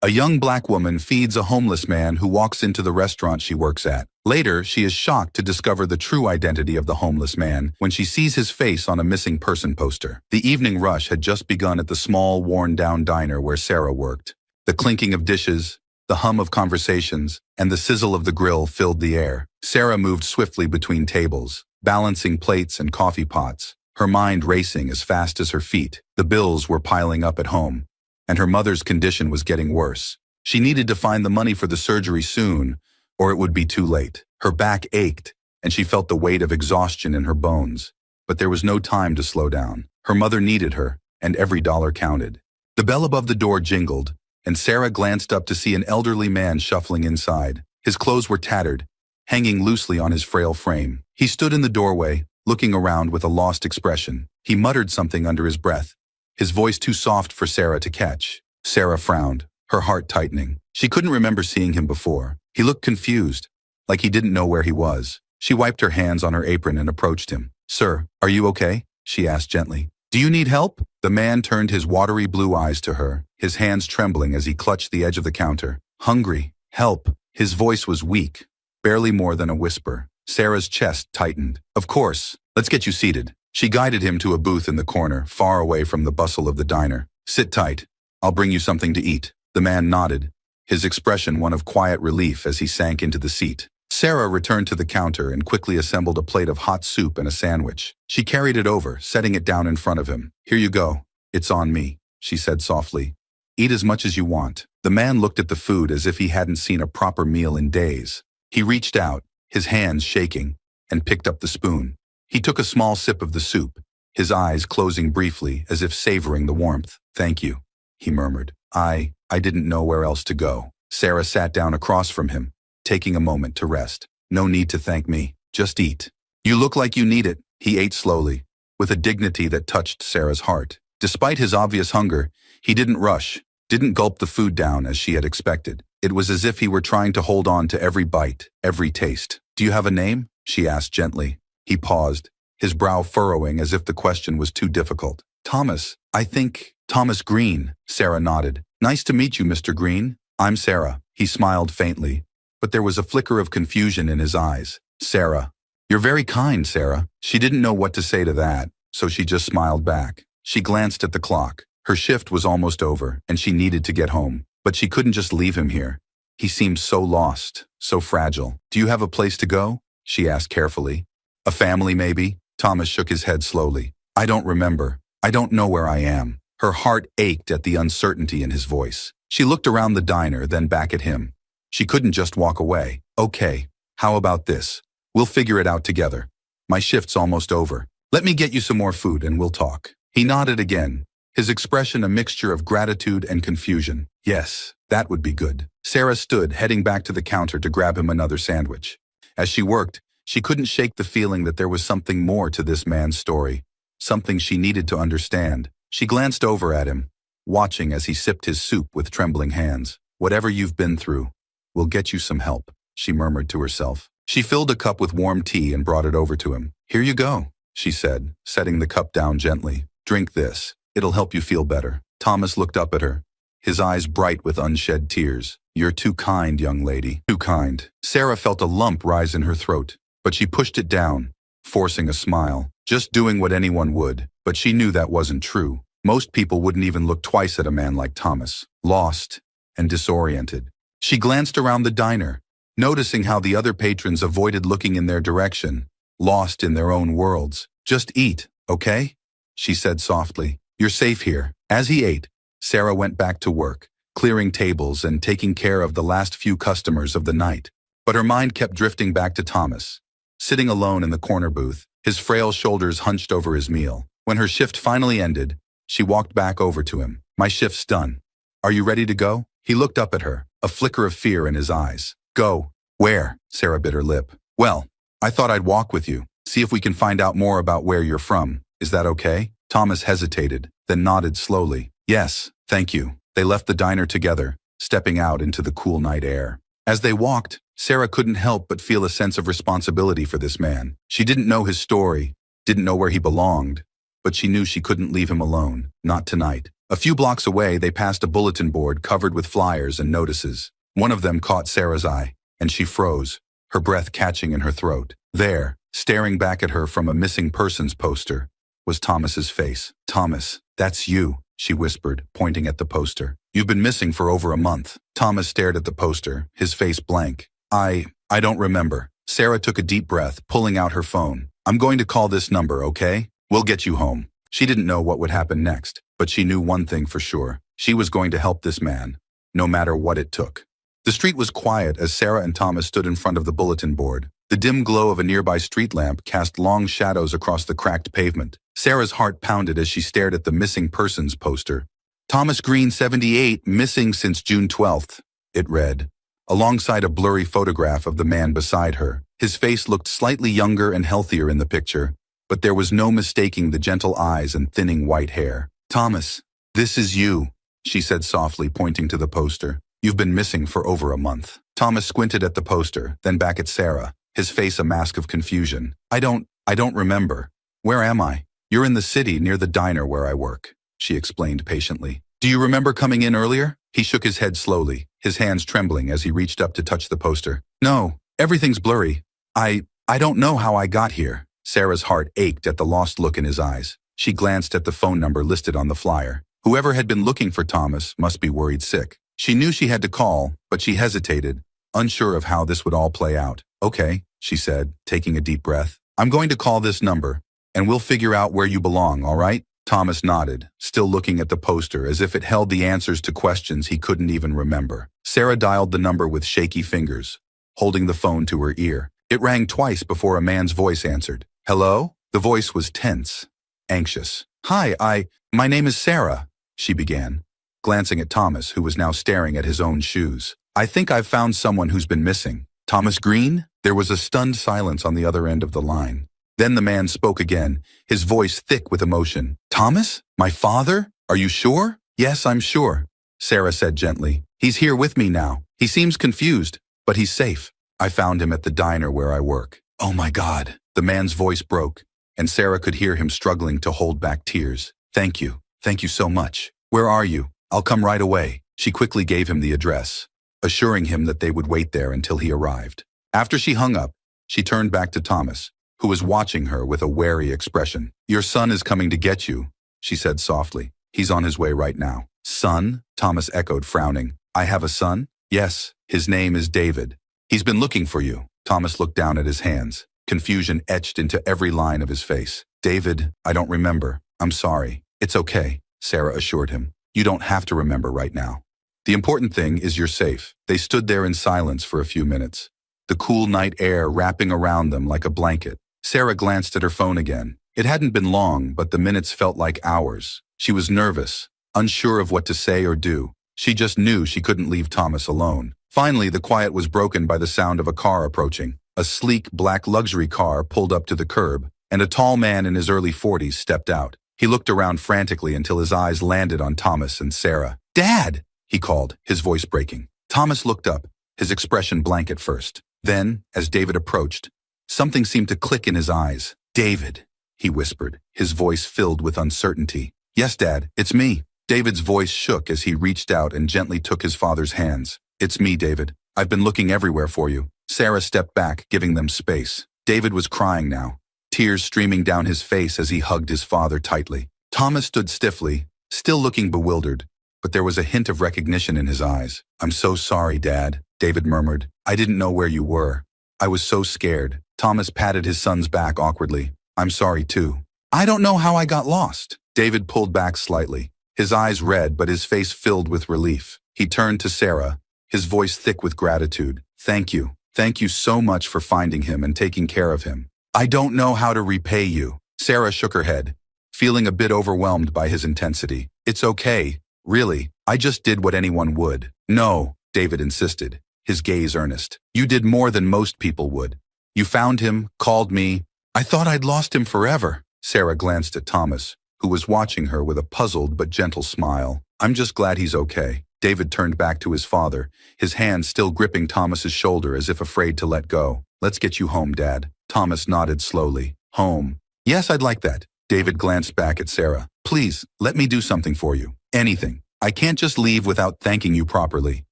A young black woman feeds a homeless man who walks into the restaurant she works at. Later, she is shocked to discover the true identity of the homeless man when she sees his face on a missing person poster. The evening rush had just begun at the small, worn-down diner where Sarah worked. The clinking of dishes, the hum of conversations, and the sizzle of the grill filled the air. Sarah moved swiftly between tables, balancing plates and coffee pots, her mind racing as fast as her feet. The bills were piling up at home, and her mother's condition was getting worse. She needed to find the money for the surgery soon, or it would be too late. Her back ached, and she felt the weight of exhaustion in her bones. But there was no time to slow down. Her mother needed her, and every dollar counted. The bell above the door jingled, and Sarah glanced up to see an elderly man shuffling inside. His clothes were tattered, hanging loosely on his frail frame. He stood in the doorway, looking around with a lost expression. He muttered something under his breath, his voice too soft for Sarah to catch. Sarah frowned, her heart tightening. She couldn't remember seeing him before. He looked confused, like he didn't know where he was. She wiped her hands on her apron and approached him. "Sir, are you okay?" she asked gently. "Do you need help?" The man turned his watery blue eyes to her, his hands trembling as he clutched the edge of the counter. "Hungry. Help." His voice was weak, barely more than a whisper. Sarah's chest tightened. "Of course. Let's get you seated." She guided him to a booth in the corner, far away from the bustle of the diner. "Sit tight. I'll bring you something to eat." The man nodded, his expression one of quiet relief as he sank into the seat. Sarah returned to the counter and quickly assembled a plate of hot soup and a sandwich. She carried it over, setting it down in front of him. "Here you go. It's on me," she said softly. "Eat as much as you want." The man looked at the food as if he hadn't seen a proper meal in days. He reached out, his hands shaking, and picked up the spoon. He took a small sip of the soup, his eyes closing briefly as if savoring the warmth. "Thank you," he murmured. I didn't know where else to go." Sarah sat down across from him, taking a moment to rest. "No need to thank me. Just eat. You look like you need it." He ate slowly, with a dignity that touched Sarah's heart. Despite his obvious hunger, he didn't rush, didn't gulp the food down as she had expected. It was as if he were trying to hold on to every bite, every taste. "Do you have a name?" she asked gently. He paused, his brow furrowing as if the question was too difficult. "Thomas, I think." "Thomas Green," Sarah nodded. "Nice to meet you, Mr. Green." "I'm Sarah." He smiled faintly, but there was a flicker of confusion in his eyes. "Sarah. You're very kind, Sarah." She didn't know what to say to that, so she just smiled back. She glanced at the clock. Her shift was almost over, and she needed to get home. But she couldn't just leave him here. He seemed so lost, so fragile. "Do you have a place to go?" she asked carefully. "A family, maybe?" Thomas shook his head slowly. "I don't remember. I don't know where I am." Her heart ached at the uncertainty in his voice. She looked around the diner, then back at him. She couldn't just walk away. "Okay, how about this? We'll figure it out together. My shift's almost over. Let me get you some more food and we'll talk." He nodded again, his expression a mixture of gratitude and confusion. Yes, that would be good. Sarah stood, heading back to the counter to grab him another sandwich. As she worked, she couldn't shake the feeling that there was something more to this man's story, something she needed to understand. She glanced over at him, watching as he sipped his soup with trembling hands. "Whatever you've been through, we'll get you some help," she murmured to herself. She filled a cup with warm tea and brought it over to him. "Here you go," she said, setting the cup down gently. "Drink this. It'll help you feel better." Thomas looked up at her, his eyes bright with unshed tears. "You're too kind, young lady. Too kind." Sarah felt a lump rise in her throat, but she pushed it down, forcing a smile. Just doing what anyone would, but she knew that wasn't true. Most people wouldn't even look twice at a man like Thomas, lost and disoriented. She glanced around the diner, noticing how the other patrons avoided looking in their direction, lost in their own worlds. "Just eat, okay?" she said softly. "You're safe here." As he ate, Sarah went back to work, clearing tables and taking care of the last few customers of the night. But her mind kept drifting back to Thomas, sitting alone in the corner booth, his frail shoulders hunched over his meal. When her shift finally ended, she walked back over to him. "My shift's done. Are you ready to go?" He looked up at her, a flicker of fear in his eyes. "Go? Where?" Sarah bit her lip. "Well, I thought I'd walk with you, see if we can find out more about where you're from. Is that okay?" Thomas hesitated, then nodded slowly. "Yes, thank you." They left the diner together, stepping out into the cool night air. As they walked, Sarah couldn't help but feel a sense of responsibility for this man. She didn't know his story, didn't know where he belonged, but she knew she couldn't leave him alone, not tonight. A few blocks away, they passed a bulletin board covered with flyers and notices. One of them caught Sarah's eye, and she froze, her breath catching in her throat. There, staring back at her from a missing persons poster, was Thomas's face. "Thomas, that's you," she whispered, pointing at the poster. "You've been missing for over a month." Thomas stared at the poster, his face blank. I don't remember." Sarah took a deep breath, pulling out her phone. "I'm going to call this number, okay? We'll get you home." She didn't know what would happen next, but she knew one thing for sure. She was going to help this man, no matter what it took. The street was quiet as Sarah and Thomas stood in front of the bulletin board. The dim glow of a nearby street lamp cast long shadows across the cracked pavement. Sarah's heart pounded as she stared at the missing persons poster. "Thomas Green, 78, missing since June 12th, it read, alongside a blurry photograph of the man beside her. His face looked slightly younger and healthier in the picture, but there was no mistaking the gentle eyes and thinning white hair. "Thomas, this is you," she said softly, pointing to the poster. "You've been missing for over a month." Thomas squinted at the poster, then back at Sarah, his face a mask of confusion. I don't remember. Where am I?" "You're in the city near the diner where I work," she explained patiently. "Do you remember coming in earlier?" He shook his head slowly, his hands trembling as he reached up to touch the poster. "No, everything's blurry. I don't know how I got here." Sarah's heart ached at the lost look in his eyes. She glanced at the phone number listed on the flyer. Whoever had been looking for Thomas must be worried sick. She knew she had to call, but she hesitated, unsure of how this would all play out. "Okay," she said, taking a deep breath. "I'm going to call this number, and we'll figure out where you belong, all right?" Thomas nodded, still looking at the poster as if it held the answers to questions he couldn't even remember. Sarah dialed the number with shaky fingers, holding the phone to her ear. It rang twice before a man's voice answered. "Hello?" The voice was tense, anxious. "Hi, my name is Sarah," she began, glancing at Thomas, who was now staring at his own shoes. "I think I've found someone who's been missing." "Thomas Green?" There was a stunned silence on the other end of the line. Then the man spoke again, his voice thick with emotion. "Thomas? My father? Are you sure?" "Yes, I'm sure," Sarah said gently. "He's here with me now. He seems confused, but he's safe. I found him at the diner where I work." "Oh my God." The man's voice broke, and Sarah could hear him struggling to hold back tears. Thank you so much. Where are you?" "I'll come right away." She quickly gave him the address, assuring him that they would wait there until he arrived. After she hung up, she turned back to Thomas, who was watching her with a wary expression. "Your son is coming to get you," she said softly. "He's on his way right now." "Son?" Thomas echoed, frowning. "I have a son?" "Yes, his name is David. He's been looking for you." Thomas looked down at his hands, confusion etched into every line of his face. "David, I don't remember. I'm sorry." "It's okay," Sarah assured him. "You don't have to remember right now. The important thing is you're safe." They stood there in silence for a few minutes, the cool night air wrapping around them like a blanket. Sarah glanced at her phone again. It hadn't been long, but the minutes felt like hours. She was nervous, unsure of what to say or do. She just knew she couldn't leave Thomas alone. Finally, the quiet was broken by the sound of a car approaching. A sleek, black luxury car pulled up to the curb, and a tall man in his early 40s stepped out. He looked around frantically until his eyes landed on Thomas and Sarah. "Dad!" he called, his voice breaking. Thomas looked up, his expression blank at first. Then, as David approached, something seemed to click in his eyes. "David," he whispered, his voice filled with uncertainty. "Yes, Dad, it's me." David's voice shook as he reached out and gently took his father's hands. "It's me, David. I've been looking everywhere for you." Sarah stepped back, giving them space. David was crying now, tears streaming down his face as he hugged his father tightly. Thomas stood stiffly, still looking bewildered, but there was a hint of recognition in his eyes. "I'm so sorry, Dad," David murmured. "I didn't know where you were. I was so scared." Thomas patted his son's back awkwardly. "I'm sorry too." "I don't know how I got lost." David pulled back slightly, his eyes red but his face filled with relief. He turned to Sarah, his voice thick with gratitude. "Thank you. Thank you so much for finding him and taking care of him." "I don't know how to repay you." Sarah shook her head, feeling a bit overwhelmed by his intensity. "It's okay, really. I just did what anyone would." "No," David insisted, his gaze earnest. "You did more than most people would. You found him, called me. I thought I'd lost him forever." Sarah glanced at Thomas, who was watching her with a puzzled but gentle smile. "I'm just glad he's okay." David turned back to his father, his hand still gripping Thomas's shoulder as if afraid to let go. "Let's get you home, Dad." Thomas nodded slowly. "Home? Yes, I'd like that. David glanced back at Sarah. Please, let me do something for you. Anything. I can't just leave without thanking you properly.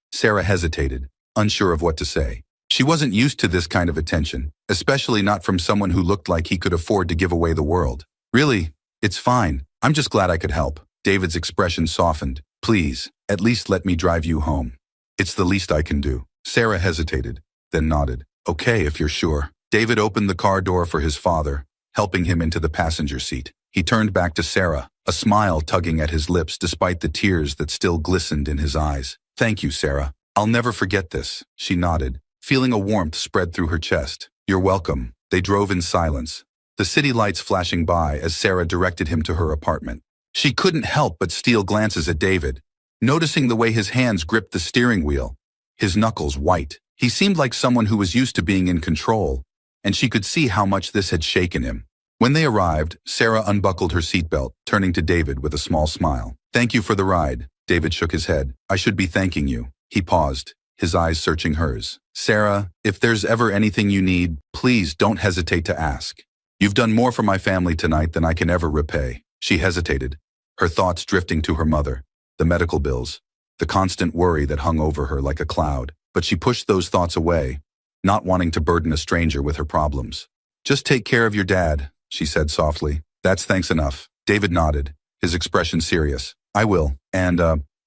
Sarah hesitated, unsure of what to say. She wasn't used to this kind of attention, especially not from someone who looked like he could afford to give away the world. Really, it's fine. I'm just glad I could help. David's expression softened. Please, at least let me drive you home. It's the least I can do. Sarah hesitated, then nodded. Okay, if you're sure. David opened the car door for his father, helping him into the passenger seat. He turned back to Sarah, a smile tugging at his lips despite the tears that still glistened in his eyes. Thank you, Sarah. I'll never forget this. She nodded, feeling a warmth spread through her chest. You're welcome. They drove in silence, the city lights flashing by as Sarah directed him to her apartment. She couldn't help but steal glances at David, noticing the way his hands gripped the steering wheel, his knuckles white. He seemed like someone who was used to being in control, and she could see how much this had shaken him. When they arrived, Sarah unbuckled her seatbelt, turning to David with a small smile. Thank you for the ride. David shook his head. I should be thanking you. He paused, his eyes searching hers. Sarah, if there's ever anything you need, please don't hesitate to ask. You've done more for my family tonight than I can ever repay. She hesitated, her thoughts drifting to her mother, the medical bills, the constant worry that hung over her like a cloud. But she pushed those thoughts away, not wanting to burden a stranger with her problems. Just take care of your dad, she said softly. That's thanks enough. David nodded, his expression serious. I will, and,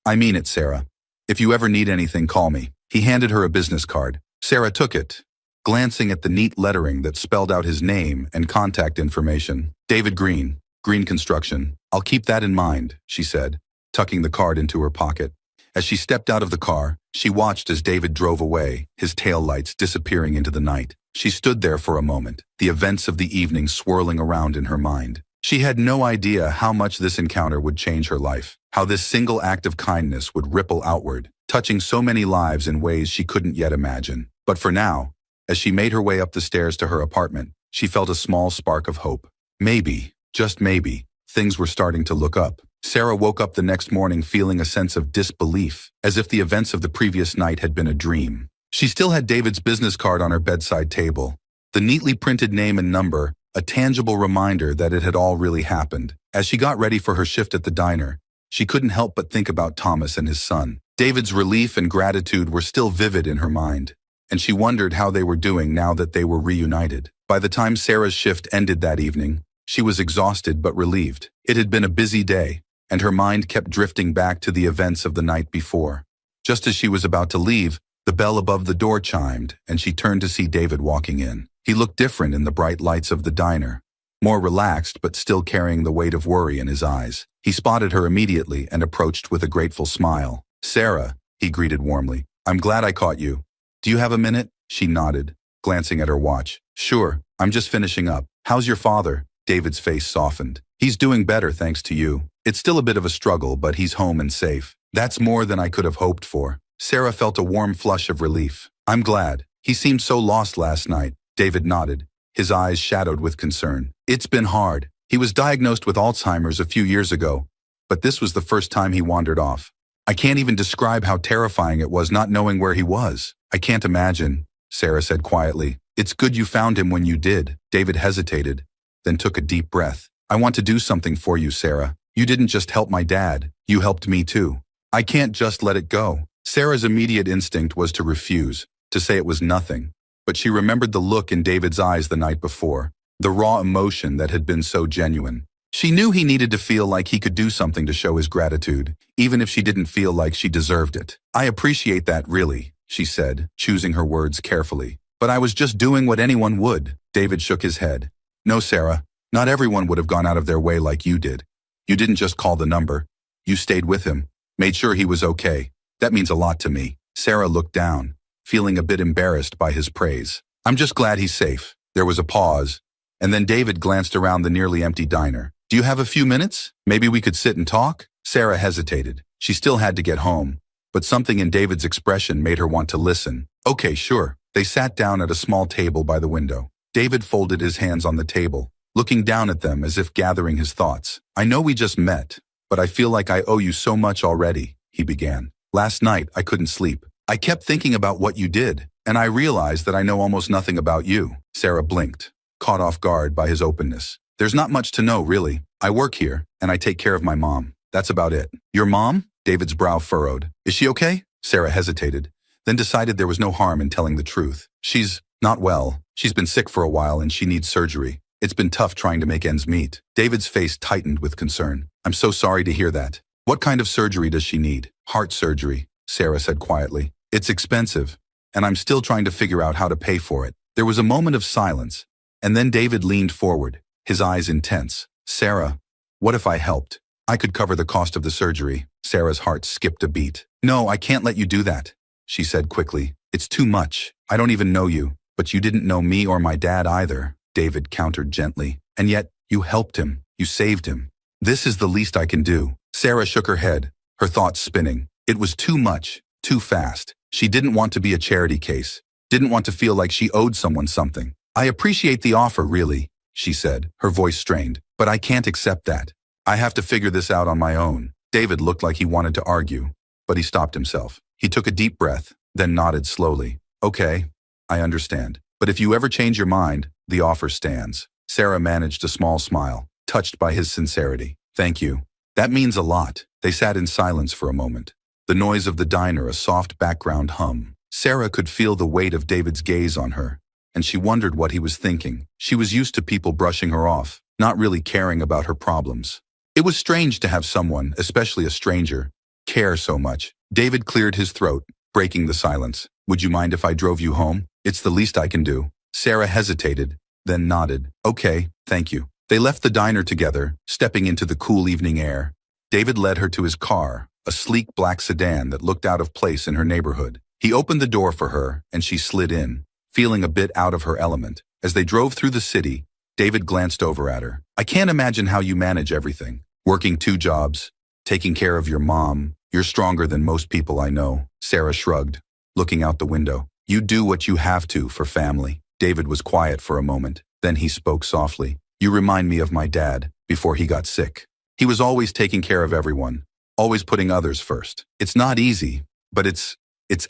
I mean it, Sarah. If you ever need anything, call me. He handed her a business card. Sarah took it, glancing at the neat lettering that spelled out his name and contact information. David Green, Green Construction. I'll keep that in mind, she said, tucking the card into her pocket. As she stepped out of the car, she watched as David drove away, his taillights disappearing into the night. She stood there for a moment, the events of the evening swirling around in her mind. She had no idea how much this encounter would change her life, how this single act of kindness would ripple outward, touching so many lives in ways she couldn't yet imagine. But for now, as she made her way up the stairs to her apartment, she felt a small spark of hope. Maybe, just maybe, things were starting to look up. Sarah woke up the next morning feeling a sense of disbelief, as if the events of the previous night had been a dream. She still had David's business card on her bedside table, the neatly printed name and number, a tangible reminder that it had all really happened. As she got ready for her shift at the diner, she couldn't help but think about Thomas and his son. David's relief and gratitude were still vivid in her mind, and she wondered how they were doing now that they were reunited. By the time Sarah's shift ended that evening, she was exhausted but relieved. It had been a busy day, and her mind kept drifting back to the events of the night before. Just as she was about to leave, the bell above the door chimed, and she turned to see David walking in. He looked different in the bright lights of the diner, more relaxed but still carrying the weight of worry in his eyes. He spotted her immediately and approached with a grateful smile. Sarah, he greeted warmly. I'm glad I caught you. Do you have a minute? She nodded, glancing at her watch. Sure, I'm just finishing up. How's your father? David's face softened. He's doing better thanks to you. It's still a bit of a struggle, but he's home and safe. That's more than I could have hoped for. Sarah felt a warm flush of relief. I'm glad. He seemed so lost last night. David nodded, his eyes shadowed with concern. It's been hard. He was diagnosed with Alzheimer's a few years ago, but this was the first time he wandered off. I can't even describe how terrifying it was not knowing where he was. I can't imagine, Sarah said quietly. It's good you found him when you did. David hesitated, then took a deep breath. I want to do something for you, Sarah. You didn't just help my dad. You helped me too. I can't just let it go. Sarah's immediate instinct was to refuse, to say it was nothing. But she remembered the look in David's eyes the night before, the raw emotion that had been so genuine. She knew he needed to feel like he could do something to show his gratitude, even if she didn't feel like she deserved it. I appreciate that, really, she said, choosing her words carefully. But I was just doing what anyone would. David shook his head. No, Sarah, not everyone would have gone out of their way like you did. You didn't just call the number. You stayed with him, made sure he was okay. That means a lot to me. Sarah looked down, feeling a bit embarrassed by his praise. I'm just glad he's safe. There was a pause, and then David glanced around the nearly empty diner. Do you have a few minutes? Maybe we could sit and talk? Sarah hesitated. She still had to get home, but something in David's expression made her want to listen. Okay, sure. They sat down at a small table by the window. David folded his hands on the table, looking down at them as if gathering his thoughts. I know we just met, but I feel like I owe you so much already, he began. Last night, I couldn't sleep. I kept thinking about what you did, and I realized that I know almost nothing about you. Sarah blinked, caught off guard by his openness. There's not much to know, really. I work here, and I take care of my mom. That's about it. Your mom? David's brow furrowed. Is she okay? Sarah hesitated, then decided there was no harm in telling the truth. She's not well. She's been sick for a while and she needs surgery. It's been tough trying to make ends meet. David's face tightened with concern. I'm so sorry to hear that. What kind of surgery does she need? Heart surgery, Sarah said quietly. It's expensive, and I'm still trying to figure out how to pay for it. There was a moment of silence, and then David leaned forward, his eyes intense. Sarah, what if I helped? I could cover the cost of the surgery. Sarah's heart skipped a beat. No, I can't let you do that, she said quickly. It's too much. I don't even know you, but you didn't know me or my dad either, David countered gently. And yet, you helped him. You saved him. This is the least I can do. Sarah shook her head, her thoughts spinning. It was too much, too fast. She didn't want to be a charity case, didn't want to feel like she owed someone something. I appreciate the offer, really, she said, her voice strained, but I can't accept that. I have to figure this out on my own. David looked like he wanted to argue, but he stopped himself. He took a deep breath, then nodded slowly. Okay, I understand. But if you ever change your mind, the offer stands. Sarah managed a small smile, touched by his sincerity. Thank you. That means a lot. They sat in silence for a moment. The noise of the diner, a soft background hum. Sarah could feel the weight of David's gaze on her, and she wondered what he was thinking. She was used to people brushing her off, not really caring about her problems. It was strange to have someone, especially a stranger, care so much. David cleared his throat, breaking the silence. Would you mind if I drove you home? It's the least I can do. Sarah hesitated, then nodded. Okay, thank you. They left the diner together, stepping into the cool evening air. David led her to his car, a sleek black sedan that looked out of place in her neighborhood. He opened the door for her, and she slid in, feeling a bit out of her element. As they drove through the city, David glanced over at her. I can't imagine how you manage everything. Working 2 jobs, taking care of your mom. You're stronger than most people I know. Sarah shrugged, looking out the window. You do what you have to for family. David was quiet for a moment. Then he spoke softly. You remind me of my dad, before he got sick. He was always taking care of everyone, always putting others first. It's not easy, but it's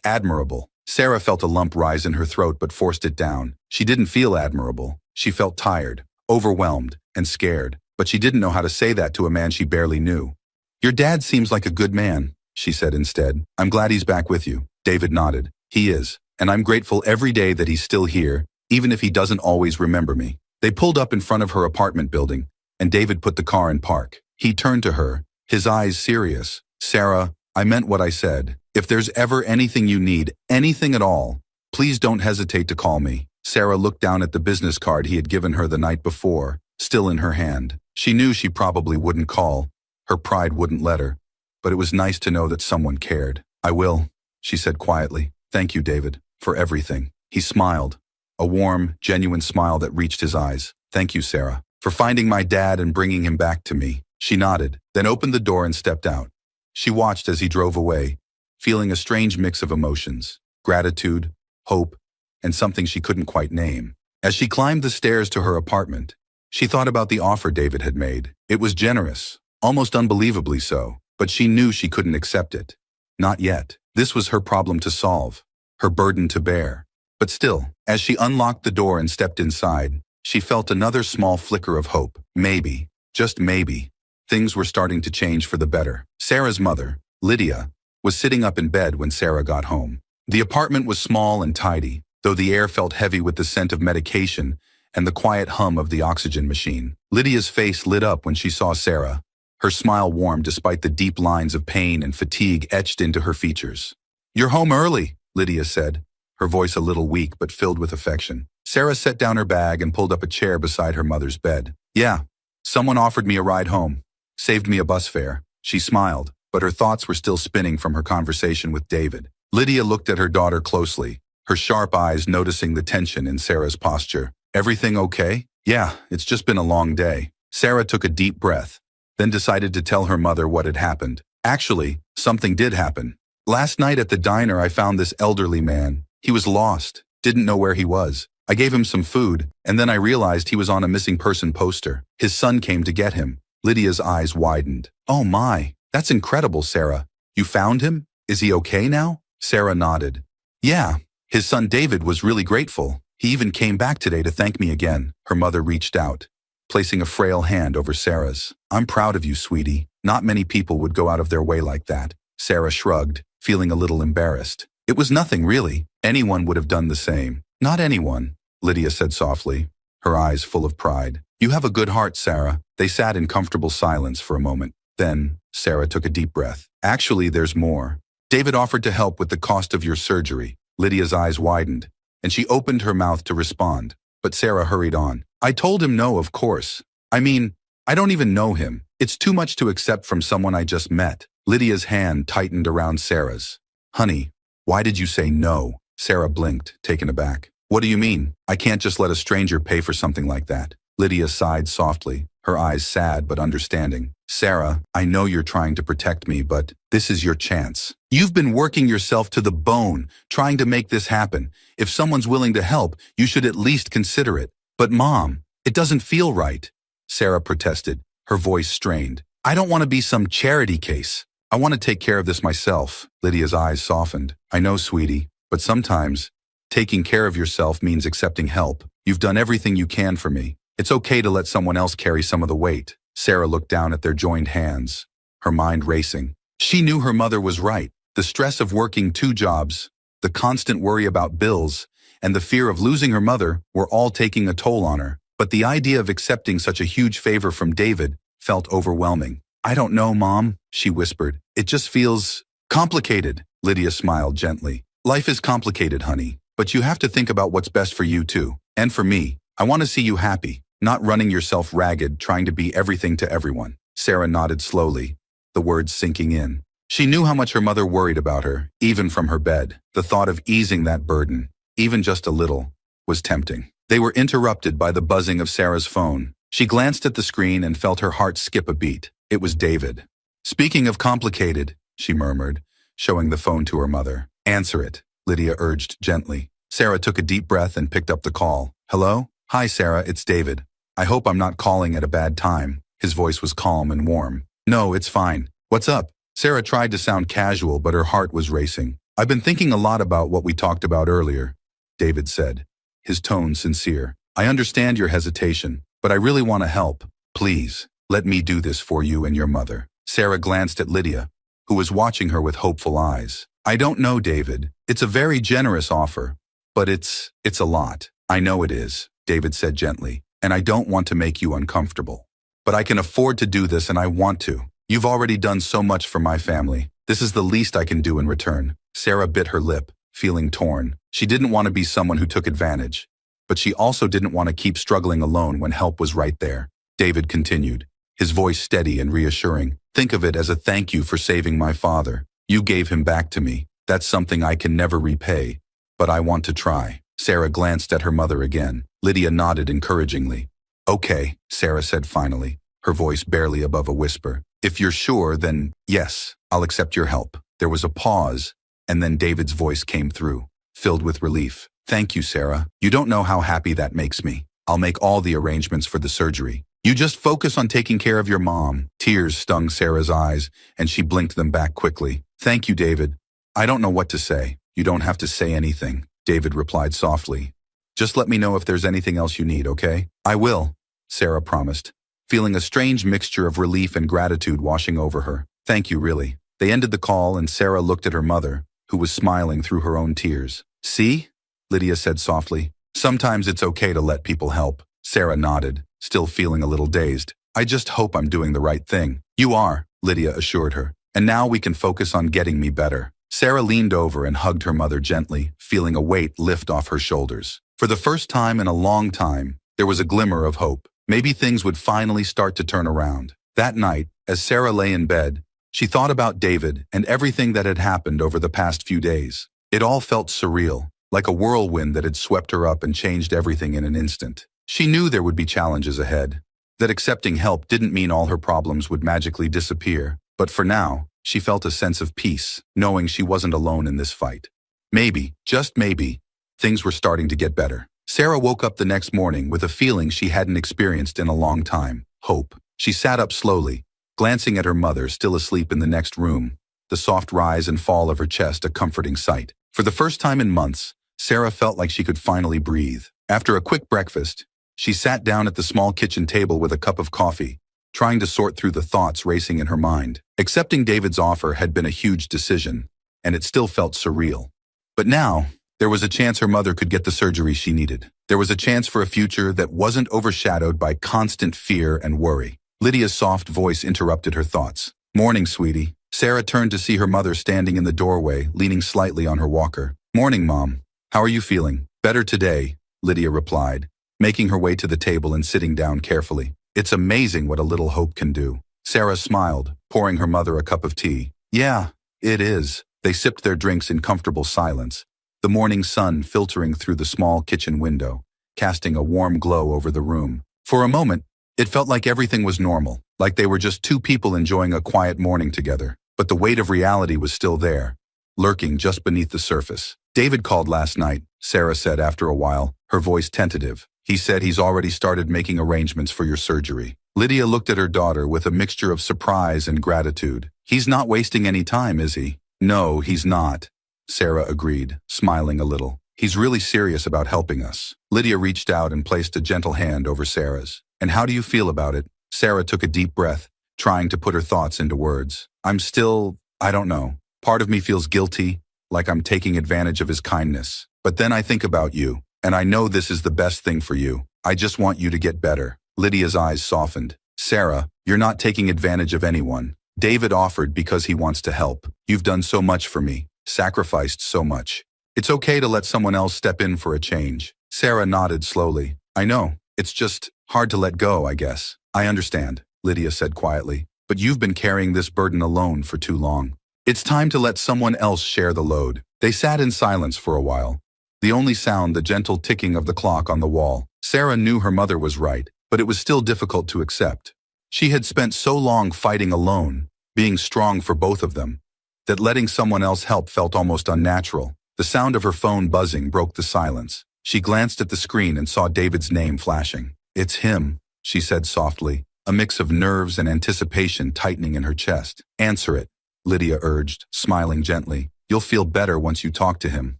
admirable. Sarah felt a lump rise in her throat but forced it down. She didn't feel admirable. She felt tired, overwhelmed, and scared, but she didn't know how to say that to a man she barely knew. Your dad seems like a good man, she said instead. I'm glad he's back with you. David nodded. He is, and I'm grateful every day that he's still here, even if he doesn't always remember me. They pulled up in front of her apartment building, and David put the car in park. He turned to her, his eyes serious. Sarah, I meant what I said. If there's ever anything you need, anything at all, please don't hesitate to call me. Sarah looked down at the business card he had given her the night before, still in her hand. She knew she probably wouldn't call. Her pride wouldn't let her, but it was nice to know that someone cared. I will, she said quietly. Thank you, David, for everything. He smiled, a warm, genuine smile that reached his eyes. Thank you, Sarah, for finding my dad and bringing him back to me. She nodded, then opened the door and stepped out. She watched as he drove away, feeling a strange mix of emotions, gratitude, hope, and something she couldn't quite name. As she climbed the stairs to her apartment, she thought about the offer David had made. It was generous, almost unbelievably so, but she knew she couldn't accept it. Not yet. This was her problem to solve, her burden to bear. But still, as she unlocked the door and stepped inside, she felt another small flicker of hope. Maybe, just maybe, things were starting to change for the better. Sarah's mother, Lydia, was sitting up in bed when Sarah got home. The apartment was small and tidy, though the air felt heavy with the scent of medication and the quiet hum of the oxygen machine. Lydia's face lit up when she saw Sarah. Her smile warmed despite the deep lines of pain and fatigue etched into her features. You're home early, Lydia said, her voice a little weak but filled with affection. Sarah set down her bag and pulled up a chair beside her mother's bed. Yeah, someone offered me a ride home. Saved me a bus fare. She smiled, but her thoughts were still spinning from her conversation with David. Lydia looked at her daughter closely, her sharp eyes noticing the tension in Sarah's posture. Everything okay? Yeah, it's just been a long day. Sarah took a deep breath, then decided to tell her mother what had happened. Actually, something did happen. Last night at the diner I found this elderly man. He was lost, didn't know where he was. I gave him some food, and then I realized he was on a missing person poster. His son came to get him. Lydia's eyes widened. Oh my, that's incredible, Sarah. You found him? Is he okay now? Sarah nodded. Yeah, his son David was really grateful. He even came back today to thank me again. Her mother reached out, placing a frail hand over Sarah's. I'm proud of you, sweetie. Not many people would go out of their way like that. Sarah shrugged, feeling a little embarrassed. It was nothing, really. Anyone would have done the same. Not anyone, Lydia said softly, her eyes full of pride. You have a good heart, Sarah. They sat in comfortable silence for a moment. Then, Sarah took a deep breath. Actually, there's more. David offered to help with the cost of your surgery. Lydia's eyes widened, and she opened her mouth to respond. But Sarah hurried on. I told him no, of course. I mean, I don't even know him. It's too much to accept from someone I just met. Lydia's hand tightened around Sarah's. Honey, why did you say no? Sarah blinked, taken aback. What do you mean? I can't just let a stranger pay for something like that. Lydia sighed softly, her eyes sad but understanding. Sarah, I know you're trying to protect me, but this is your chance. You've been working yourself to the bone, trying to make this happen. If someone's willing to help, you should at least consider it. But Mom, it doesn't feel right. Sarah protested, her voice strained. I don't want to be some charity case. I want to take care of this myself. Lydia's eyes softened. I know, sweetie, but sometimes taking care of yourself means accepting help. You've done everything you can for me. It's okay to let someone else carry some of the weight. Sarah looked down at their joined hands, her mind racing. She knew her mother was right. The stress of working 2 jobs, the constant worry about bills, and the fear of losing her mother were all taking a toll on her. But the idea of accepting such a huge favor from David felt overwhelming. I don't know, Mom, she whispered. It just feels complicated. Lydia smiled gently. Life is complicated, honey, but you have to think about what's best for you too. And for me, I want to see you happy, not running yourself ragged, trying to be everything to everyone. Sarah nodded slowly, the words sinking in. She knew how much her mother worried about her, even from her bed. The thought of easing that burden, even just a little, was tempting. They were interrupted by the buzzing of Sarah's phone. She glanced at the screen and felt her heart skip a beat. It was David. Speaking of complicated, she murmured, showing the phone to her mother. Answer it, Lydia urged gently. Sarah took a deep breath and picked up the call. Hello? Hi, Sarah, it's David. I hope I'm not calling at a bad time. His voice was calm and warm. No, it's fine. What's up? Sarah tried to sound casual, but her heart was racing. I've been thinking a lot about what we talked about earlier, David said, his tone sincere. I understand your hesitation, but I really want to help. Please, let me do this for you and your mother. Sarah glanced at Lydia, who was watching her with hopeful eyes. I don't know, David. It's a very generous offer, but it's a lot. I know it is, David said gently, and I don't want to make you uncomfortable. But I can afford to do this and I want to. You've already done so much for my family. This is the least I can do in return. Sarah bit her lip, feeling torn. She didn't want to be someone who took advantage, but she also didn't want to keep struggling alone when help was right there. David continued, his voice steady and reassuring. Think of it as a thank you for saving my father. You gave him back to me. That's something I can never repay, but I want to try. Sarah glanced at her mother again. Lydia nodded encouragingly. Okay, Sarah said finally, her voice barely above a whisper. If you're sure, then yes, I'll accept your help. There was a pause, and then David's voice came through, filled with relief. Thank you, Sarah. You don't know how happy that makes me. I'll make all the arrangements for the surgery. You just focus on taking care of your mom. Tears stung Sarah's eyes, and she blinked them back quickly. Thank you, David. I don't know what to say. You don't have to say anything, David replied softly. Just let me know if there's anything else you need, okay? I will, Sarah promised, feeling a strange mixture of relief and gratitude washing over her. Thank you, really. They ended the call, and Sarah looked at her mother, who was smiling through her own tears. See? Lydia said softly. Sometimes it's okay to let people help. Sarah nodded, still feeling a little dazed. I just hope I'm doing the right thing. You are, Lydia assured her. And now we can focus on getting me better. Sarah leaned over and hugged her mother gently, feeling a weight lift off her shoulders. For the first time in a long time, there was a glimmer of hope. Maybe things would finally start to turn around. That night, as Sarah lay in bed, she thought about David and everything that had happened over the past few days. It all felt surreal, like a whirlwind that had swept her up and changed everything in an instant. She knew there would be challenges ahead, that accepting help didn't mean all her problems would magically disappear. But for now, she felt a sense of peace, knowing she wasn't alone in this fight. Maybe, just maybe, things were starting to get better. Sarah woke up the next morning with a feeling she hadn't experienced in a long time, hope. She sat up slowly, glancing at her mother still asleep in the next room, the soft rise and fall of her chest a comforting sight. For the first time in months, Sarah felt like she could finally breathe. After a quick breakfast, She sat down at the small kitchen table with a cup of coffee, trying to sort through the thoughts racing in her mind. Accepting David's offer had been a huge decision, and it still felt surreal. But now, there was a chance her mother could get the surgery she needed. There was a chance for a future that wasn't overshadowed by constant fear and worry. Lydia's soft voice interrupted her thoughts. "Morning, sweetie." Sarah turned to see her mother standing in the doorway, leaning slightly on her walker. "Morning, Mom. How are you feeling?" "Better today," Lydia replied, making her way to the table and sitting down carefully. "It's amazing what a little hope can do." Sarah smiled, pouring her mother a cup of tea. "Yeah, it is." They sipped their drinks in comfortable silence, the morning sun filtering through the small kitchen window, casting a warm glow over the room. For a moment, it felt like everything was normal, like they were just two people enjoying a quiet morning together. But the weight of reality was still there, lurking just beneath the surface. "David called last night," Sarah said after a while, her voice tentative. "He said he's already started making arrangements for your surgery." Lydia looked at her daughter with a mixture of surprise and gratitude. "He's not wasting any time, is he?" "No, he's not," Sarah agreed, smiling a little. "He's really serious about helping us." Lydia reached out and placed a gentle hand over Sarah's. "And how do you feel about it?" Sarah took a deep breath, trying to put her thoughts into words. I don't know. Part of me feels guilty, like I'm taking advantage of his kindness. But then I think about you, and I know this is the best thing for you. I just want you to get better." Lydia's eyes softened. "Sarah, you're not taking advantage of anyone. David offered because he wants to help. You've done so much for me, sacrificed so much. It's okay to let someone else step in for a change." Sarah nodded slowly. "I know. It's just hard to let go, I guess." "I understand," Lydia said quietly. "But you've been carrying this burden alone for too long. It's time to let someone else share the load." They sat in silence for a while, the only sound the gentle ticking of the clock on the wall. Sarah knew her mother was right, but it was still difficult to accept. She had spent so long fighting alone, being strong for both of them, that letting someone else help felt almost unnatural. The sound of her phone buzzing broke the silence. She glanced at the screen and saw David's name flashing. "It's him," she said softly, a mix of nerves and anticipation tightening in her chest. "Answer it," Lydia urged, smiling gently. "You'll feel better once you talk to him."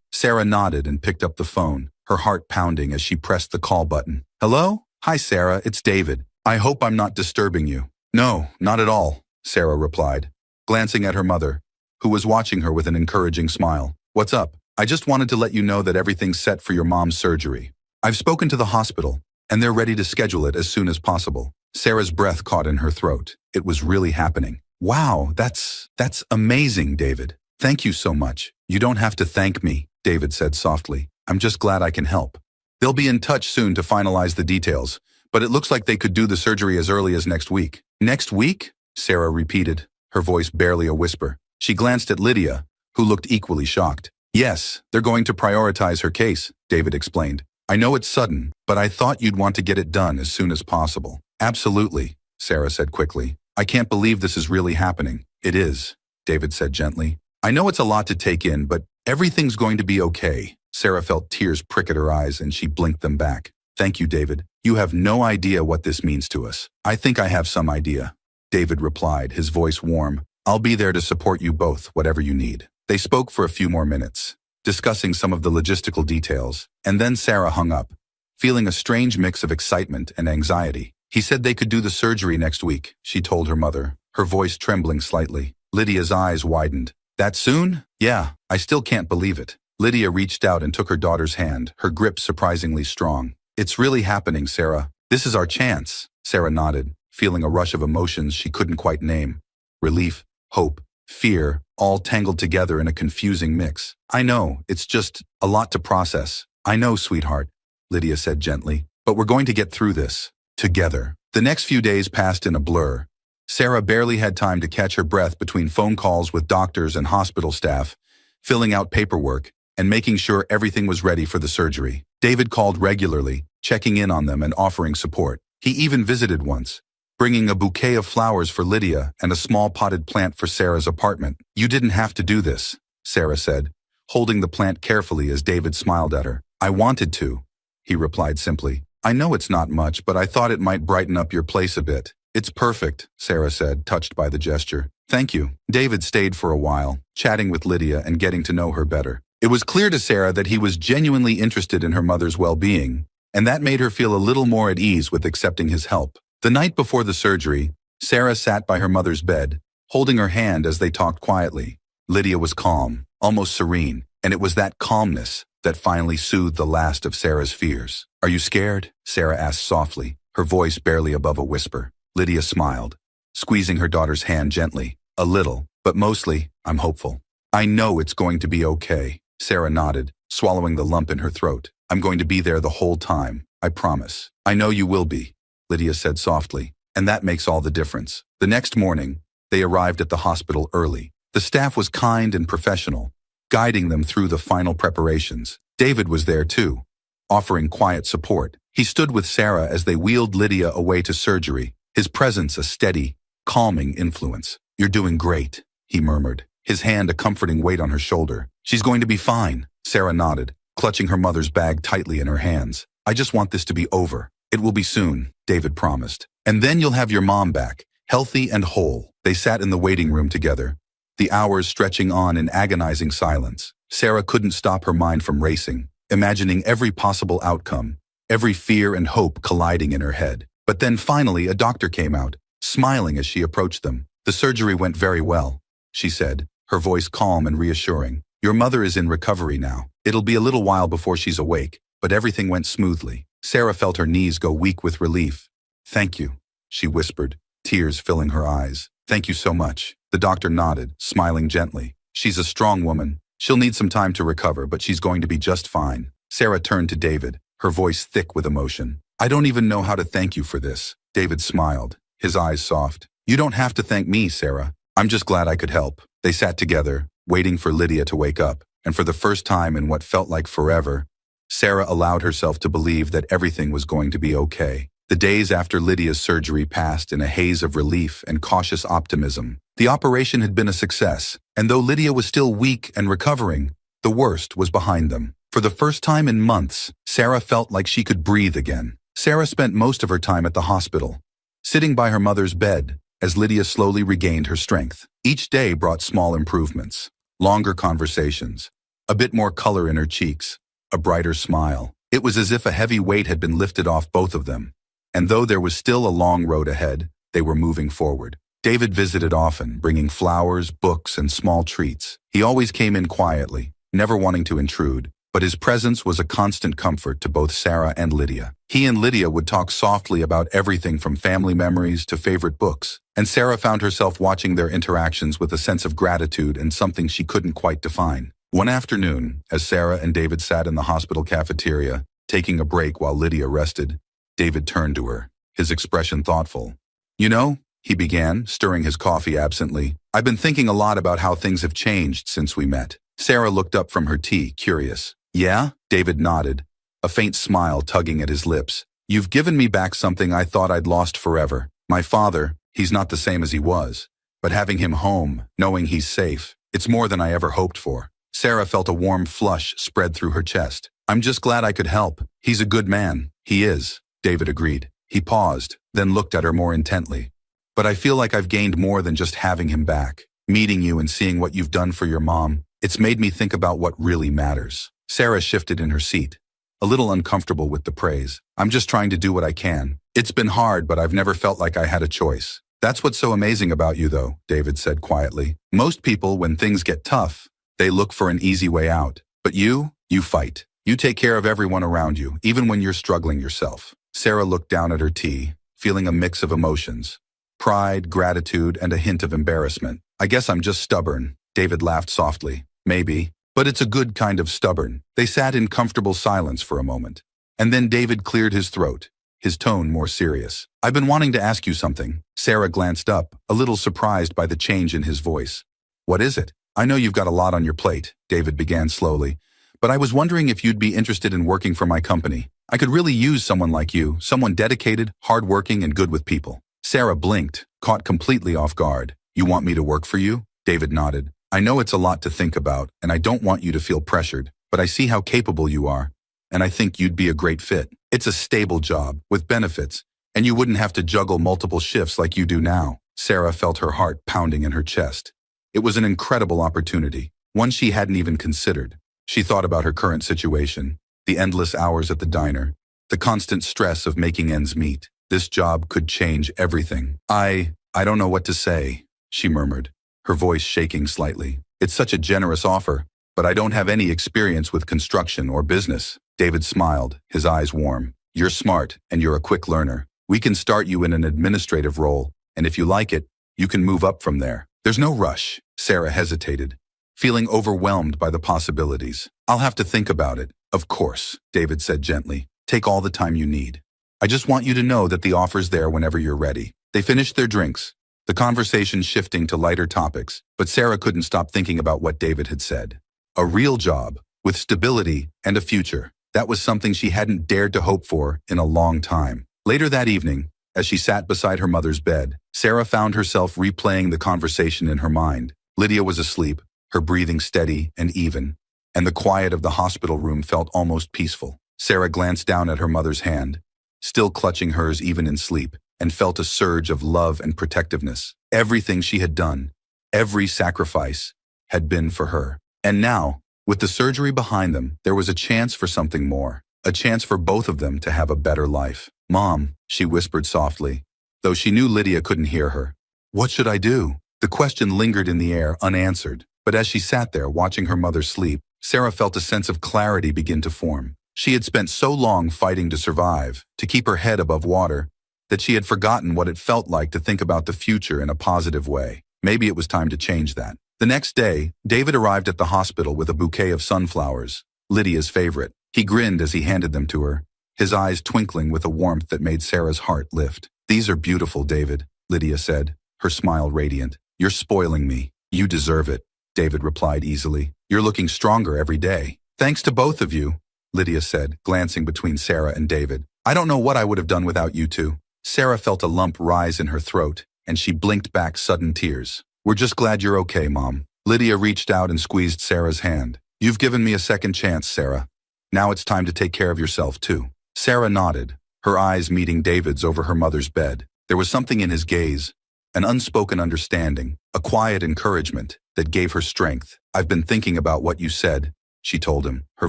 Sarah nodded and picked up the phone, her heart pounding as she pressed the call button. "Hello? Hi, Sarah, it's David. I hope I'm not disturbing you." "No, not at all," Sarah replied, glancing at her mother, who was watching her with an encouraging smile. "What's up?" "I just wanted to let you know that everything's set for your mom's surgery. I've spoken to the hospital, and they're ready to schedule it as soon as possible." Sarah's breath caught in her throat. It was really happening. "Wow, that's amazing, David. Thank you so much." "You don't have to thank me," David said softly. "I'm just glad I can help. They'll be in touch soon to finalize the details, but it looks like they could do the surgery as early as next week." "Next week?" Sarah repeated, her voice barely a whisper. She glanced at Lydia, who looked equally shocked. "Yes, they're going to prioritize her case," David explained. "I know it's sudden, but I thought you'd want to get it done as soon as possible." "Absolutely," Sarah said quickly. "I can't believe this is really happening." "It is," David said gently. "I know it's a lot to take in, but everything's going to be okay." Sarah felt tears prick at her eyes and she blinked them back. "Thank you, David. You have no idea what this means to us." "I think I have some idea," David replied, his voice warm. "I'll be there to support you both, whatever you need." They spoke for a few more minutes, discussing some of the logistical details, and then Sarah hung up, feeling a strange mix of excitement and anxiety. "He said they could do the surgery next week," she told her mother, her voice trembling slightly. Lydia's eyes widened. "That soon?" "Yeah, I still can't believe it." Lydia reached out and took her daughter's hand, her grip surprisingly strong. "It's really happening, Sarah. This is our chance." Sarah nodded, feeling a rush of emotions she couldn't quite name. Relief, hope, fear, all tangled together in a confusing mix. "I know, it's just a lot to process." "I know, sweetheart," Lydia said gently, "but we're going to get through this. Together." The next few days passed in a blur. Sarah barely had time to catch her breath between phone calls with doctors and hospital staff, filling out paperwork, and making sure everything was ready for the surgery. David called regularly, checking in on them and offering support. He even visited once, bringing a bouquet of flowers for Lydia and a small potted plant for Sarah's apartment. "You didn't have to do this," Sarah said, holding the plant carefully as David smiled at her. "I wanted to," he replied simply. "I know it's not much, but I thought it might brighten up your place a bit." "It's perfect," Sarah said, touched by the gesture. "Thank you." David stayed for a while, chatting with Lydia and getting to know her better. It was clear to Sarah that he was genuinely interested in her mother's well-being, and that made her feel a little more at ease with accepting his help. The night before the surgery, Sarah sat by her mother's bed, holding her hand as they talked quietly. Lydia was calm, almost serene, and it was that calmness that finally soothed the last of Sarah's fears. "Are you scared?" Sarah asked softly, her voice barely above a whisper. Lydia smiled, squeezing her daughter's hand gently. "A little, but mostly, I'm hopeful." "I know it's going to be okay," Sarah nodded, swallowing the lump in her throat. "I'm going to be there the whole time, I promise." "I know you will be," Lydia said softly, "and that makes all the difference." The next morning, they arrived at the hospital early. The staff was kind and professional, guiding them through the final preparations. David was there too, offering quiet support. He stood with Sarah as they wheeled Lydia away to surgery, his presence a steady, calming influence. "You're doing great," he murmured, his hand a comforting weight on her shoulder. "She's going to be fine," Sarah nodded, clutching her mother's bag tightly in her hands. "I just want this to be over." "It will be soon," David promised. "And then you'll have your mom back, healthy and whole." They sat in the waiting room together, the hours stretching on in agonizing silence. Sarah couldn't stop her mind from racing, imagining every possible outcome, every fear and hope colliding in her head. But then finally a doctor came out, smiling as she approached them. "The surgery went very well," she said, her voice calm and reassuring. "Your mother is in recovery now. It'll be a little while before she's awake, but everything went smoothly." Sarah felt her knees go weak with relief. "Thank you," she whispered, tears filling her eyes. "Thank you so much." The doctor nodded, smiling gently. "She's a strong woman. She'll need some time to recover, but she's going to be just fine." Sarah turned to David, her voice thick with emotion. "I don't even know how to thank you for this." David smiled, his eyes soft. "You don't have to thank me, Sarah. I'm just glad I could help." They sat together, waiting for Lydia to wake up, and for the first time in what felt like forever, Sarah allowed herself to believe that everything was going to be okay. The days after Lydia's surgery passed in a haze of relief and cautious optimism. The operation had been a success, and though Lydia was still weak and recovering, the worst was behind them. For the first time in months, Sarah felt like she could breathe again. Sarah spent most of her time at the hospital, sitting by her mother's bed as Lydia slowly regained her strength. Each day brought small improvements, longer conversations, a bit more color in her cheeks, a brighter smile. It was as if a heavy weight had been lifted off both of them. And though there was still a long road ahead, they were moving forward. David visited often, bringing flowers, books, and small treats. He always came in quietly, never wanting to intrude, but his presence was a constant comfort to both Sarah and Lydia. He and Lydia would talk softly about everything from family memories to favorite books, and Sarah found herself watching their interactions with a sense of gratitude and something she couldn't quite define. One afternoon, as Sarah and David sat in the hospital cafeteria, taking a break while Lydia rested, David turned to her, his expression thoughtful. "You know," he began, stirring his coffee absently, "I've been thinking a lot about how things have changed since we met." Sarah looked up from her tea, curious. "Yeah?" David nodded, a faint smile tugging at his lips. "You've given me back something I thought I'd lost forever. My father, he's not the same as he was. But having him home, knowing he's safe, it's more than I ever hoped for." Sarah felt a warm flush spread through her chest. "I'm just glad I could help. He's a good man." "He is," David agreed. He paused, then looked at her more intently. "But I feel like I've gained more than just having him back. Meeting you and seeing what you've done for your mom, it's made me think about what really matters." Sarah shifted in her seat, a little uncomfortable with the praise. "I'm just trying to do what I can. It's been hard, but I've never felt like I had a choice." "That's what's so amazing about you, though," David said quietly. "Most people, when things get tough, they look for an easy way out. But you fight. You take care of everyone around you, even when you're struggling yourself." Sarah looked down at her tea, feeling a mix of emotions. Pride, gratitude, and a hint of embarrassment. "I guess I'm just stubborn," David laughed softly. "Maybe. But it's a good kind of stubborn." They sat in comfortable silence for a moment. And then David cleared his throat, his tone more serious. "I've been wanting to ask you something." Sarah glanced up, a little surprised by the change in his voice. "What is it?" "I know you've got a lot on your plate," David began slowly, "but I was wondering if you'd be interested in working for my company. I could really use someone like you, someone dedicated, hardworking, and good with people." Sarah blinked, caught completely off guard. "You want me to work for you?" David nodded. "I know it's a lot to think about, and I don't want you to feel pressured, but I see how capable you are, and I think you'd be a great fit. It's a stable job, with benefits, and you wouldn't have to juggle multiple shifts like you do now." Sarah felt her heart pounding in her chest. It was an incredible opportunity, one she hadn't even considered. She thought about her current situation, the endless hours at the diner, the constant stress of making ends meet. This job could change everything. I don't know what to say, she murmured, her voice shaking slightly. It's such a generous offer, but I don't have any experience with construction or business. David smiled, his eyes warm. You're smart, and you're a quick learner. We can start you in an administrative role, and if you like it, you can move up from there. There's no rush. Sarah hesitated, feeling overwhelmed by the possibilities. I'll have to think about it. Of course, David said gently. Take all the time you need. I just want you to know that the offer's there whenever you're ready. They finished their drinks, the conversation shifting to lighter topics, but Sarah couldn't stop thinking about what David had said. A real job, with stability and a future. That was something she hadn't dared to hope for in a long time. Later that evening, as she sat beside her mother's bed, Sarah found herself replaying the conversation in her mind. Lydia was asleep, her breathing steady and even, and the quiet of the hospital room felt almost peaceful. Sarah glanced down at her mother's hand, still clutching hers even in sleep, and felt a surge of love and protectiveness. Everything she had done, every sacrifice, had been for her. And now, with the surgery behind them, there was a chance for something more. A chance for both of them to have a better life. Mom, she whispered softly, though she knew Lydia couldn't hear her. What should I do? The question lingered in the air, unanswered. But as she sat there watching her mother sleep, Sarah felt a sense of clarity begin to form. She had spent so long fighting to survive, to keep her head above water, that she had forgotten what it felt like to think about the future in a positive way. Maybe it was time to change that. The next day, David arrived at the hospital with a bouquet of sunflowers, Lydia's favorite. He grinned as he handed them to her, his eyes twinkling with a warmth that made Sarah's heart lift. These are beautiful, David, Lydia said, her smile radiant. You're spoiling me. You deserve it, David replied easily. You're looking stronger every day. Thanks to both of you, Lydia said, glancing between Sarah and David. I don't know what I would have done without you two. Sarah felt a lump rise in her throat, and she blinked back sudden tears. We're just glad you're okay, Mom. Lydia reached out and squeezed Sarah's hand. You've given me a second chance, Sarah. Now it's time to take care of yourself, too. Sarah nodded, her eyes meeting David's over her mother's bed. There was something in his gaze, an unspoken understanding, a quiet encouragement that gave her strength. I've been thinking about what you said, she told him, her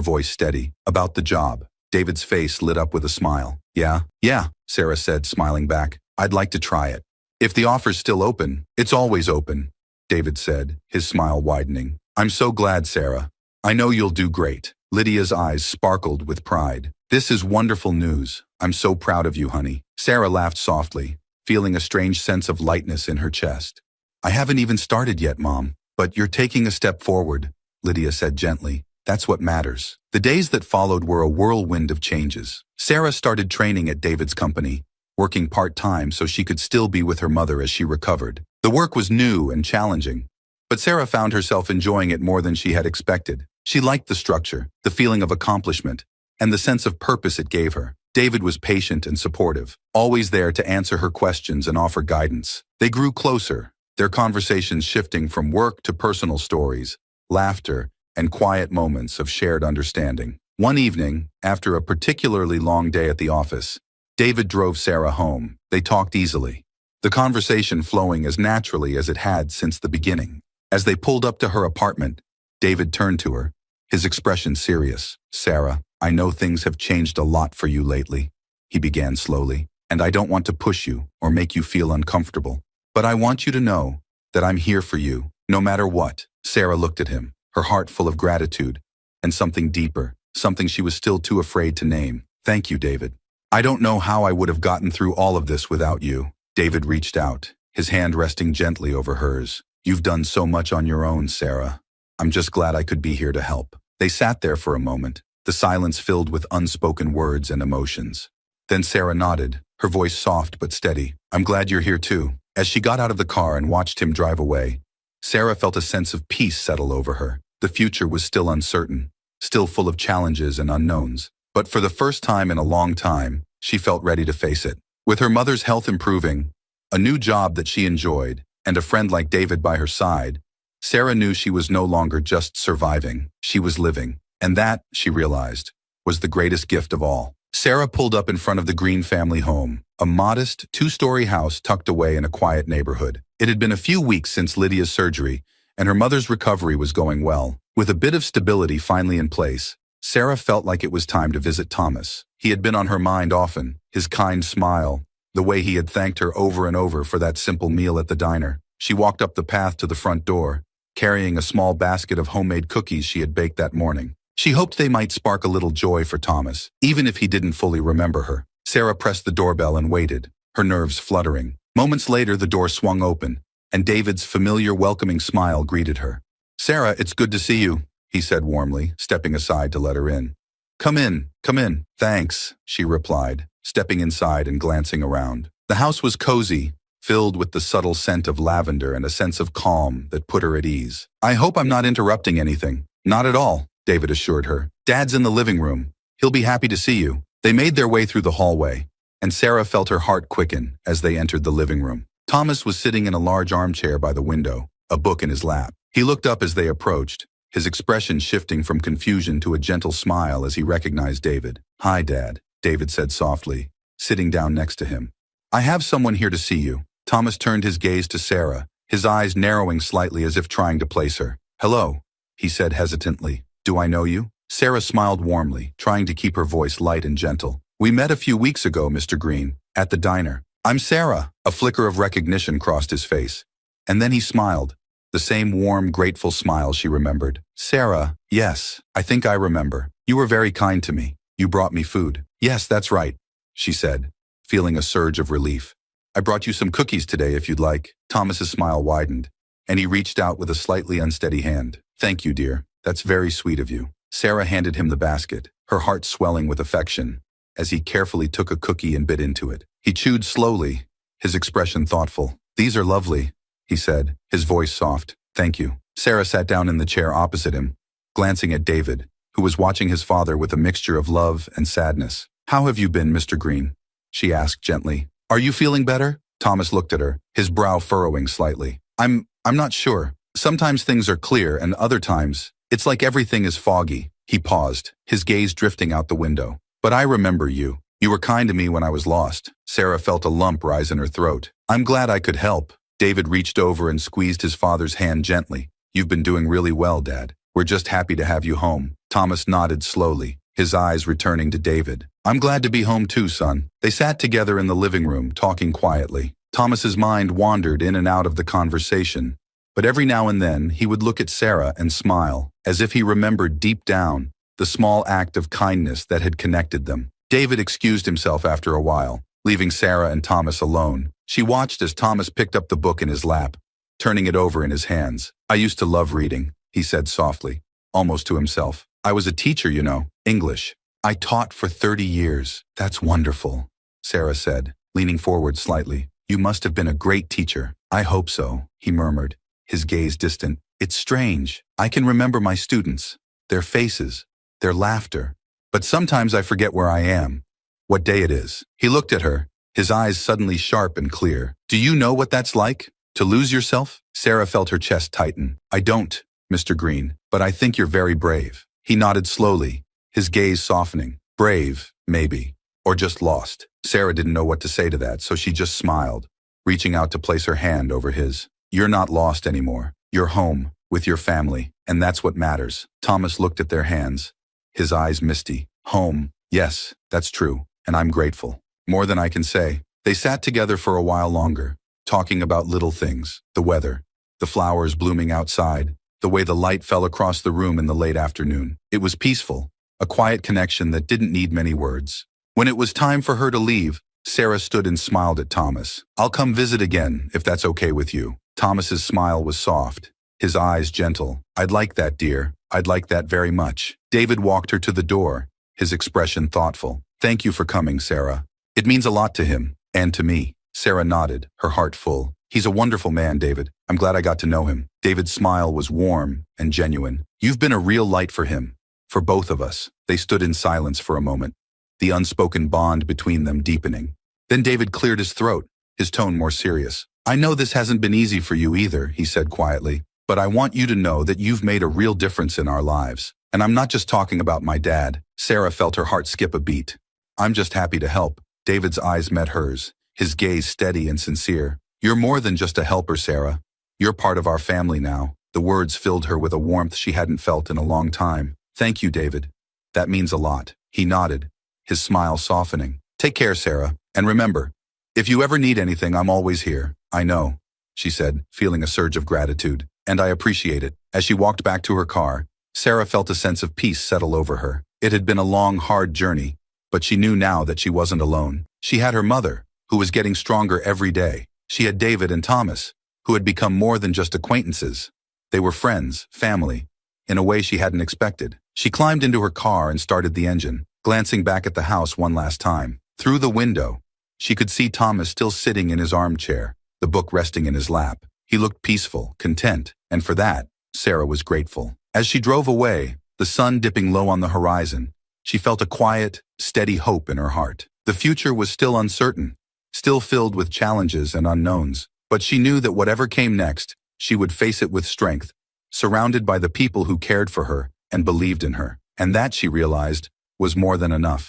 voice steady. About the job. David's face lit up with a smile. Yeah, Sarah said, smiling back. I'd like to try it. If the offer's still open, it's always open, David said, his smile widening. I'm so glad, Sarah. I know you'll do great. Lydia's eyes sparkled with pride. This is wonderful news. I'm so proud of you, honey. Sarah laughed softly, feeling a strange sense of lightness in her chest. I haven't even started yet, Mom. But you're taking a step forward, Lydia said gently. That's what matters. The days that followed were a whirlwind of changes. Sarah started training at David's company, working part-time so she could still be with her mother as she recovered. The work was new and challenging, but Sarah found herself enjoying it more than she had expected. She liked the structure, the feeling of accomplishment, and the sense of purpose it gave her. David was patient and supportive, always there to answer her questions and offer guidance. They grew closer, their conversations shifting from work to personal stories, laughter, and quiet moments of shared understanding. One evening, after a particularly long day at the office, David drove Sarah home. They talked easily, the conversation flowing as naturally as it had since the beginning. As they pulled up to her apartment, David turned to her, his expression serious. Sarah, I know things have changed a lot for you lately, he began slowly, and I don't want to push you or make you feel uncomfortable. But I want you to know that I'm here for you, no matter what. Sarah looked at him, her heart full of gratitude, and something deeper, something she was still too afraid to name. Thank you, David. I don't know how I would have gotten through all of this without you. David reached out, his hand resting gently over hers. You've done so much on your own, Sarah. I'm just glad I could be here to help. They sat there for a moment, the silence filled with unspoken words and emotions. Then Sarah nodded, her voice soft but steady. I'm glad you're here too. As she got out of the car and watched him drive away, Sarah felt a sense of peace settle over her. The future was still uncertain, still full of challenges and unknowns. But for the first time in a long time, she felt ready to face it. With her mother's health improving, a new job that she enjoyed, and a friend like David by her side, Sarah knew she was no longer just surviving, she was living. And that, she realized, was the greatest gift of all. Sarah pulled up in front of the Green family home, a modest, two-story house tucked away in a quiet neighborhood. It had been a few weeks since Lydia's surgery, and her mother's recovery was going well. With a bit of stability finally in place, Sarah felt like it was time to visit Thomas. He had been on her mind often, his kind smile, the way he had thanked her over and over for that simple meal at the diner. She walked up the path to the front door, carrying a small basket of homemade cookies she had baked that morning. She hoped they might spark a little joy for Thomas, even if he didn't fully remember her. Sarah pressed the doorbell and waited, her nerves fluttering. Moments later, the door swung open, and David's familiar welcoming smile greeted her. "Sarah, it's good to see you," he said warmly, stepping aside to let her in. Come in, come in." "Thanks," she replied, stepping inside and glancing around. The house was cozy, filled with the subtle scent of lavender and a sense of calm that put her at ease. "I hope I'm not interrupting anything." "Not at all," David assured her. "Dad's in the living room. He'll be happy to see you." They made their way through the hallway, and Sarah felt her heart quicken as they entered the living room. Thomas was sitting in a large armchair by the window, a book in his lap. He looked up as they approached, his expression shifting from confusion to a gentle smile as he recognized David. "Hi, Dad," David said softly, sitting down next to him. "I have someone here to see you." Thomas turned his gaze to Sarah, his eyes narrowing slightly as if trying to place her. "Hello," he said hesitantly. "Do I know you?" Sarah smiled warmly, trying to keep her voice light and gentle. "We met a few weeks ago, Mr. Green, at the diner." "I'm Sarah." A flicker of recognition crossed his face. And then he smiled, the same warm, grateful smile she remembered. "Sarah, yes, I think I remember. You were very kind to me. You brought me food." "Yes, that's right," she said, feeling a surge of relief. "I brought you some cookies today if you'd like." Thomas's smile widened, and he reached out with a slightly unsteady hand. "Thank you, dear. That's very sweet of you." Sarah handed him the basket, her heart swelling with affection, as he carefully took a cookie and bit into it. He chewed slowly, his expression thoughtful. "These are lovely," he said, his voice soft. "Thank you." Sarah sat down in the chair opposite him, glancing at David, who was watching his father with a mixture of love and sadness. "How have you been, Mr. Green?" she asked gently. "Are you feeling better?" Thomas looked at her, his brow furrowing slightly. I'm not sure. Sometimes things are clear, and other times, it's like everything is foggy." He paused, his gaze drifting out the window. "But I remember you. You were kind to me when I was lost." Sarah felt a lump rise in her throat. "I'm glad I could help." David reached over and squeezed his father's hand gently. "You've been doing really well, Dad. We're just happy to have you home." Thomas nodded slowly, his eyes returning to David. "I'm glad to be home too, son." They sat together in the living room, talking quietly. Thomas's mind wandered in and out of the conversation, but every now and then he would look at Sarah and smile, as if he remembered deep down the small act of kindness that had connected them. David excused himself after a while, leaving Sarah and Thomas alone. She watched as Thomas picked up the book in his lap, turning it over in his hands. "I used to love reading," he said softly, almost to himself. "I was a teacher, you know, English. I taught for 30 years. "That's wonderful," Sarah said, leaning forward slightly. "You must have been a great teacher." "I hope so," he murmured, his gaze distant. "It's strange. I can remember my students, their faces, their laughter. But sometimes I forget where I am, what day it is." He looked at her, his eyes suddenly sharp and clear. "Do you know what that's like? To lose yourself?" Sarah felt her chest tighten. "I don't, Mr. Green, but I think you're very brave." He nodded slowly, his gaze softening. "Brave, maybe, or just lost." Sarah didn't know what to say to that, so she just smiled, reaching out to place her hand over his. "You're not lost anymore. You're home, with your family, and that's what matters." Thomas looked at their hands, his eyes misty. "Home, yes, that's true, and I'm grateful. More than I can say." They sat together for a while longer, talking about little things, the weather, the flowers blooming outside, the way the light fell across the room in the late afternoon. It was peaceful, a quiet connection that didn't need many words. When it was time for her to leave, Sarah stood and smiled at Thomas. "I'll come visit again, if that's okay with you." Thomas's smile was soft, his eyes gentle. "I'd like that, dear. I'd like that very much." David walked her to the door, his expression thoughtful. "Thank you for coming, Sarah. It means a lot to him, and to me." Sarah nodded, her heart full. "He's a wonderful man, David. I'm glad I got to know him." David's smile was warm and genuine. "You've been a real light for him, for both of us." They stood in silence for a moment, the unspoken bond between them deepening. Then David cleared his throat, his tone more serious. "I know this hasn't been easy for you either," he said quietly, "but I want you to know that you've made a real difference in our lives. And I'm not just talking about my dad." Sarah felt her heart skip a beat. "I'm just happy to help." David's eyes met hers, his gaze steady and sincere. "You're more than just a helper, Sarah. You're part of our family now." The words filled her with a warmth she hadn't felt in a long time. "Thank you, David." That means a lot. He nodded, his smile softening. Take care, Sarah. And remember, if you ever need anything, I'm always here. I know, she said, feeling a surge of gratitude. And I appreciate it. As she walked back to her car, Sarah felt a sense of peace settle over her. It had been a long, hard journey, but she knew now that she wasn't alone. She had her mother, who was getting stronger every day. She had David and Thomas, who had become more than just acquaintances. They were friends, family, in a way she hadn't expected. She climbed into her car and started the engine, glancing back at the house one last time. Through the window, she could see Thomas still sitting in his armchair, the book resting in his lap. He looked peaceful, content, and for that, Sarah was grateful. As she drove away, the sun dipping low on the horizon, she felt a quiet, steady hope in her heart. The future was still uncertain, still filled with challenges and unknowns, but she knew that whatever came next, she would face it with strength, surrounded by the people who cared for her and believed in her. And that, she realized, was more than enough.